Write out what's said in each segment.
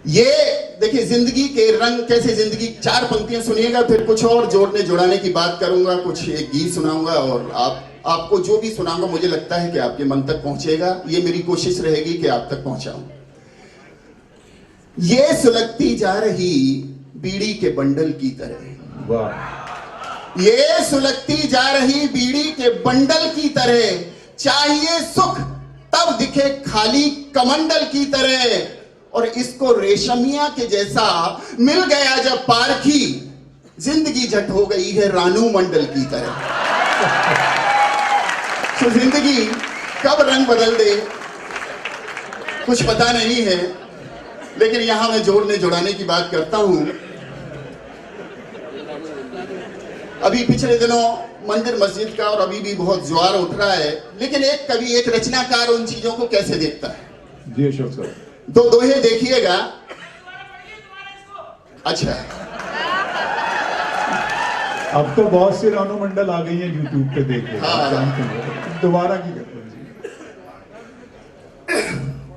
ये देखिए जिंदगी के रंग कैसे, जिंदगी, 4 पंक्तियां सुनिएगा, फिर कुछ और जोड़ने जुड़ाने की बात करूंगा, कुछ एक गीत सुनाऊंगा और आपको जो भी सुनाऊंगा मुझे लगता है कि आपके मन तक पहुंचेगा। ये मेरी कोशिश रहेगी कि आप तक पहुंचाऊं। ये सुलगती जा रही बीड़ी के बंडल की तरह, वाह, ये सुलगती जा रही बीड़ी के बंडल की तरह, चाहिए सुख तब दिखे खाली कमंडल की तरह, और इसको रेशमिया के जैसा मिल गया जब पारखी, जिंदगी झट हो गई है रानू मंडल की तरह। तो जिंदगी कब रंग बदल दे कुछ पता नहीं है, लेकिन यहां मैं जोड़ने जुड़ाने की बात करता हूं। अभी पिछले दिनों मंदिर मस्जिद का और अभी भी बहुत ज्वार उठ रहा है, लेकिन एक कवि, एक रचनाकार उन चीजों को कैसे देखता है। जी अशोक सर, दो दोहे देखिएगा। अच्छा, अब तो बहुत सी रानू मंडल आ गई है यूट्यूब पे, देखिए। हाँ। दोबारा की करते हैं जी।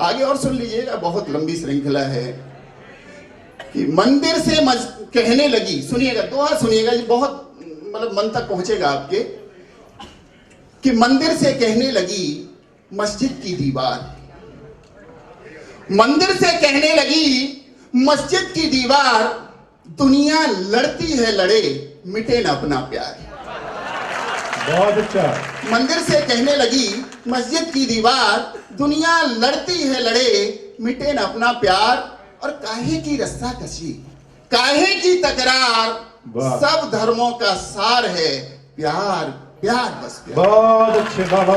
आगे और सुन लीजिएगा, बहुत लंबी श्रृंखला है कि मंदिर से कहने लगी, सुनिएगा, दोहा सुनिएगा जी, बहुत मतलब मन तक पहुंचेगा आपके, कि मंदिर से कहने लगी मस्जिद की दीवार, मंदिर से कहने लगी मस्जिद की दीवार, दुनिया लड़ती है लड़े मिटे न अपना प्यार। बहुत अच्छा। मंदिर से कहने लगी मस्जिद की दीवार, दुनिया लड़ती है लड़े मिटे न अपना प्यार, और काहे की रस्सा कशी, काहे की तकरार, सब धर्मों का सार है प्यार, प्यार बस प्यार। बहुत अच्छे बाबा।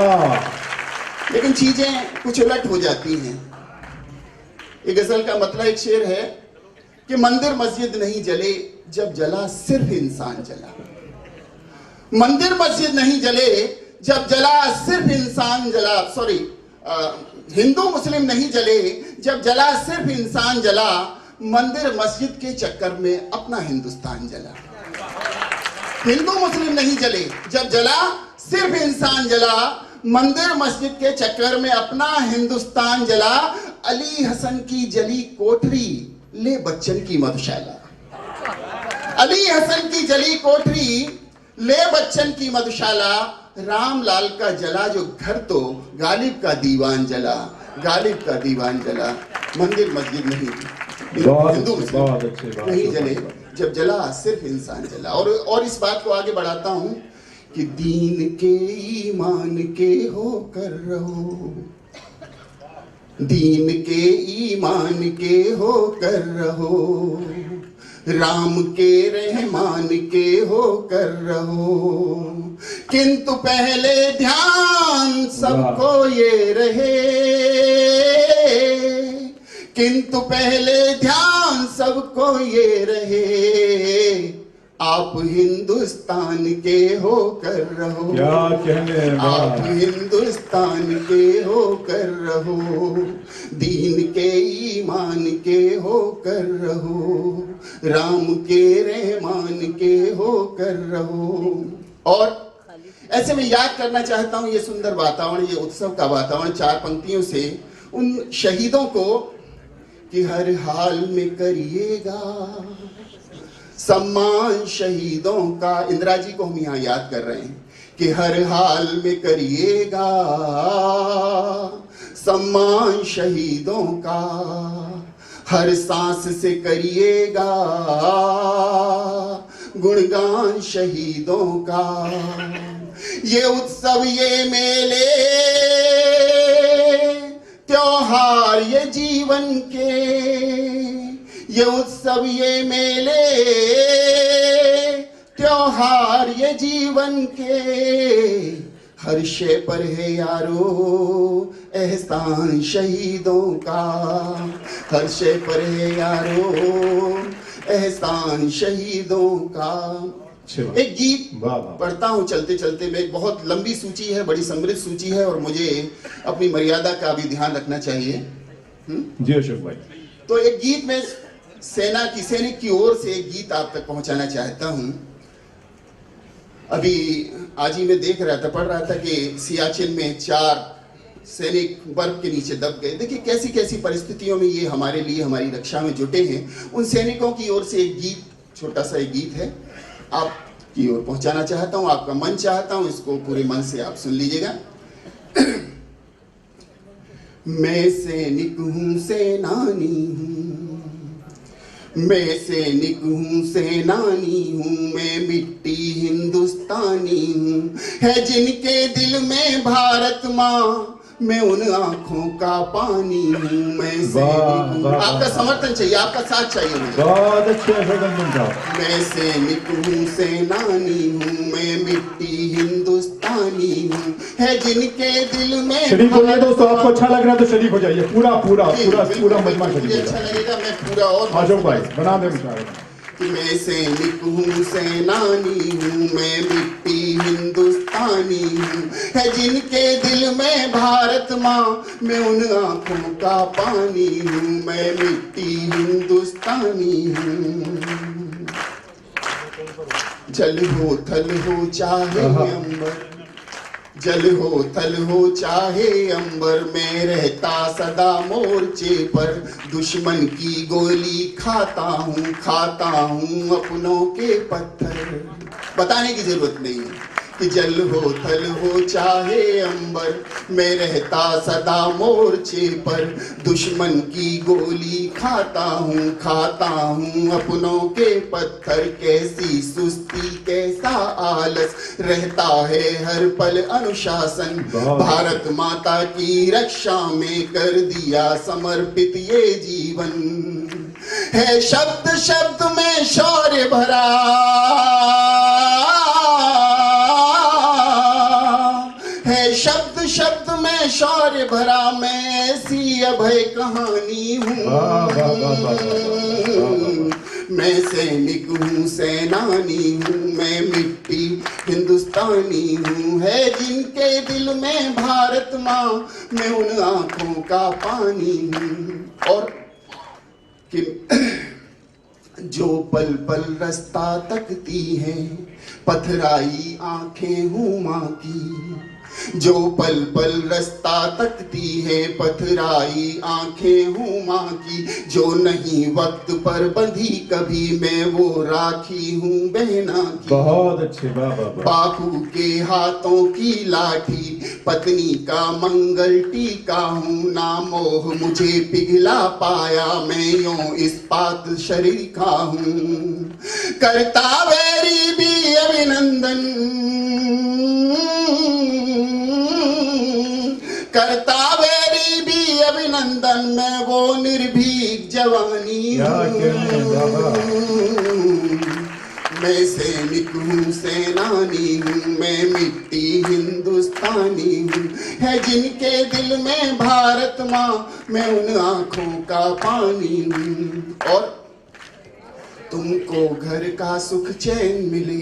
लेकिन चीजें कुछ उलट हो जाती हैं। ये गजल का मतलब एक शेर है कि मंदिर मस्जिद नहीं जले जब जला सिर्फ इंसान जला, मंदिर मस्जिद नहीं जले जब जला सिर्फ इंसान जला, सॉरी, हिंदू मुस्लिम नहीं जले जब जला सिर्फ इंसान जला, मंदिर मस्जिद के चक्कर में अपना हिंदुस्तान जला। हिंदू मुस्लिम नहीं जले जब जला सिर्फ इंसान जला, मंदिर मस्जिद के चक्कर में अपना हिंदुस्तान जला। अली हसन की जली कोठरी ले बच्चन की मधुशाला, अली हसन की जली कोठरी ले बच्चन की मधुशाला, रामलाल का जला जो घर तो गालिब का दीवान जला, गालिब का दीवान जला। मंदिर मस्जिद नहीं, हिंदू मुस्लिम नहीं जले जब जला सिर्फ इंसान जला। और इस बात को आगे बढ़ाता हूं कि दीन के ईमान के होकर रहो, दीन के ईमान के होकर रहो, राम के रहमान के होकर रहो, किंतु पहले ध्यान सबको ये रहे, किंतु पहले ध्यान सबको ये रहे, आप हिंदुस्तान के होकर रहो, क्या कहने, आप हिंदुस्तान के होकर रहो, दीन के ईमान के होकर रहो, राम के रहमान के होकर रहो। और ऐसे में याद करना चाहता हूं ये सुंदर वातावरण, ये उत्सव का वातावरण, 4 पंक्तियों से उन शहीदों को कि हर हाल में करिएगा सम्मान शहीदों का। इंदिरा जी को हम यहाँ याद कर रहे हैं कि हर हाल में करिएगा सम्मान शहीदों का, हर सांस से करिएगा गुणगान शहीदों का। ये उत्सव, ये मेले, त्योहार ये जीवन के, ये उत्सव ये मेले, त्योहार ये जीवन के, हर शे पर है यारो एहसान शहीदों का, हर शे पर है यारो एहसान शहीदों का। एक गीत पढ़ता हूँ चलते चलते में, बहुत लंबी सूची है, बड़ी समृद्ध सूची है, और मुझे अपनी मर्यादा का भी ध्यान रखना चाहिए। जी अशोक भाई। तो एक गीत में सैनिक की ओर से एक गीत आप तक पहुंचाना चाहता हूं। अभी आज ही मैं देख रहा था, पढ़ रहा था कि सियाचिन में 4 सैनिक बर्फ के नीचे दब गए। देखिए कैसी कैसी परिस्थितियों में ये हमारे लिए हमारी रक्षा में जुटे हैं। उन सैनिकों की ओर से एक गीत, छोटा सा एक गीत है, आपकी ओर पहुंचाना चाहता हूं, आपका मन चाहता हूं, इसको पूरे मन से आप सुन लीजिएगा। मैं सैनिक हूं सेनानी हूं, मैं सैनिक हूँ सेनानी हूँ, मैं मिट्टी हिंदुस्तानी हूँ, है जिनके दिल में भारत माँ, मैं उन आंखों का पानी हूँ। मैं सैनिक हूँ। आपका समर्थन चाहिए, आपका साथ चाहिए मुझे। बहुत अच्छे अभिनंदन साहब। मैं सैनिक हूँ सेनानी हूँ, मैं मिट्टी हिंदुस्तानी हूँ, है जिनके दिल में। शरीक हो जाए दोस्तों, आपको अच्छा लग रहा है तो शरीक हो जाइए, पूरा पूरा पूरा पूरा मजमा शरीक हो अच्छा जाए। लगेगा, मैं पूरा और आजो भाई बना दे मुशायरा। कि मैं सैनिक हूँ सेनानी हूँ, मैं मिट्टी हिंदुस्तानी हूँ, है जिनके दिल में भारत माँ, मैं उन आंखों का पानी हूँ, मैं मिट्टी हिंदुस्तानी हूँ। जल हो थल हो चाहे अंबर, जल हो थल हो चाहे अंबर, में रहता सदा मोर्चे पर, दुश्मन की गोली खाता हूँ अपनों के पत्थर। बताने की जरूरत नहीं है कि जल हो थल हो चाहे अंबर, मैं रहता सदा मोर्चे पर, दुश्मन की गोली खाता हूँ अपनों के पत्थर। कैसी सुस्ती कैसा आलस, रहता है हर पल अनुशासन, भारत माता की रक्षा में कर दिया समर्पित ये जीवन, है शब्द शब्द में शौर्य भरा, शब्द शब्द में शौर्य भरा, मैं ऐसी अभय कहानी हूँ। मैं सैनिक हूँ सेनानी हूँ, मैं मिट्टी हिंदुस्तानी हूँ, है जिनके दिल में भारत माँ, मैं उन आंखों का पानी हूँ। और कि जो पल पल रास्ता तकती है, पथराई आंखें हूँ माँ की, जो पल पल रास्ता तकती है, पथराई आंखें हूँ माँ की, जो नहीं वक्त पर बंधी कभी, मैं वो राखी हूँ बहना की। बहुत अच्छे, बापू के हाथों की लाठी, पत्नी का मंगल टीका हूँ, ना मोह मुझे पिघला पाया, मैं यूं इस्पात शरीका हूँ। करता वेरी भी अभिनंदन, करता वेरी भी अभिनंदन, मैं वो निर्भीक जवानी हूँ। मैं सैनिक हूँ सेनानी हूँ, मैं मिट्टी हिंदुस्तानी हूँ, है जिनके दिल में भारत माँ, मैं उन आंखों का पानी हूँ। और तुमको घर का सुख चैन मिले,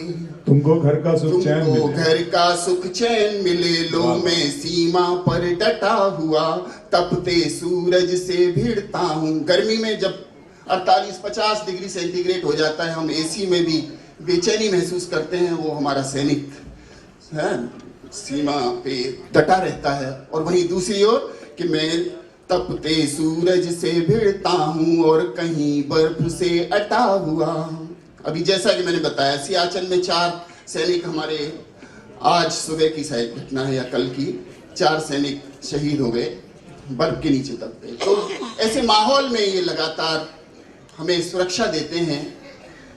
तुमको घर का सुख चैन मिले, तुमको घर का सुख चैन मिले, लो मैं सीमा पर डटा हुआ, तपते सूरज से भिड़ता हूँ। गर्मी में जब 48-50 डिग्री सेंटीग्रेड हो जाता है, हम एसी में भी बेचैनी महसूस करते हैं, वो हमारा सैनिक है सीमा पे डटा रहता है। और वहीं दूसरी ओर कि मैं तपते सूरज से भिड़ता हूँ और कहीं बर्फ से अटा हुआ। अभी जैसा कि मैंने बताया, सियाचिन में 4 सैनिक हमारे, आज सुबह की शायद घटना है या कल की, 4 सैनिक शहीद हो गए, बर्फ के नीचे दब गए। तो ऐसे माहौल में ये लगातार हमें सुरक्षा देते हैं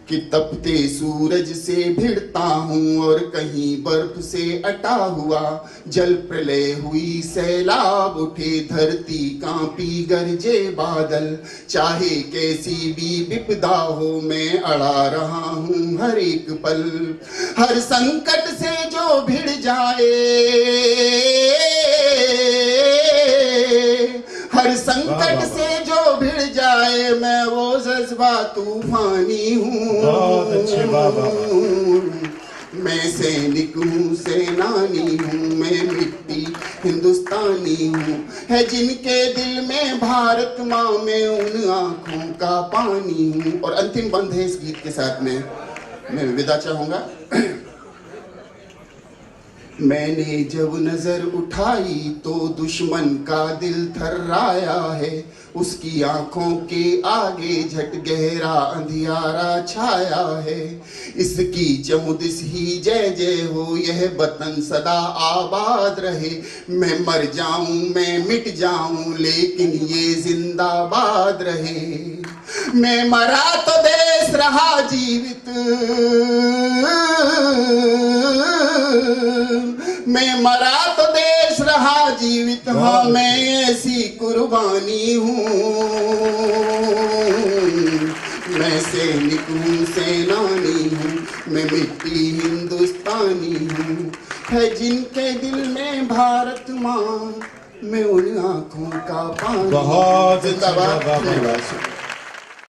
कि तपते सूरज से भिड़ता हूँ और कहीं बर्फ से अटा हुआ, जल प्रलय हुई सैलाब उठे, धरती कांपी गरजे बादल, चाहे कैसी भी विपदा हो, मैं अड़ा रहा हूँ हर एक पल। हर संकट से जो भिड़ जाए, हर संकट से जो भिड़ जाए, मैं वो जज्बा तूफानी हूँ। मैं सैनिक हूँ सेनानी हूँ, मैं मिट्टी हिंदुस्तानी हूँ, है जिनके दिल में भारत माँ, मैं उन आंखों का पानी हूँ। और अंतिम बंद है इस गीत के साथ में मैं विदा चाहूंगा। मैंने जब नजर उठाई तो दुश्मन का दिल थर्राया है, उसकी आंखों के आगे झट गहरा अंधियारा छाया है। इसकी चहुदिस ही जय जय हो, यह वतन सदा आबाद रहे। मैं मर जाऊं मैं मिट जाऊं लेकिन ये जिंदाबाद रहे। मैं मरा तो देश रहा जीवित, मैं मरा तो देश रहा जीवित। हाँ मैं ऐसी कुर्बानी हूँ, मैं सैनिक हूँ सेनानी हूँ, मैं मिट्टी हिंदुस्तानी हूँ। है जिनके दिल में भारत माँ, मैं उन आँखों का पानी। बहुत जिंदाबाद।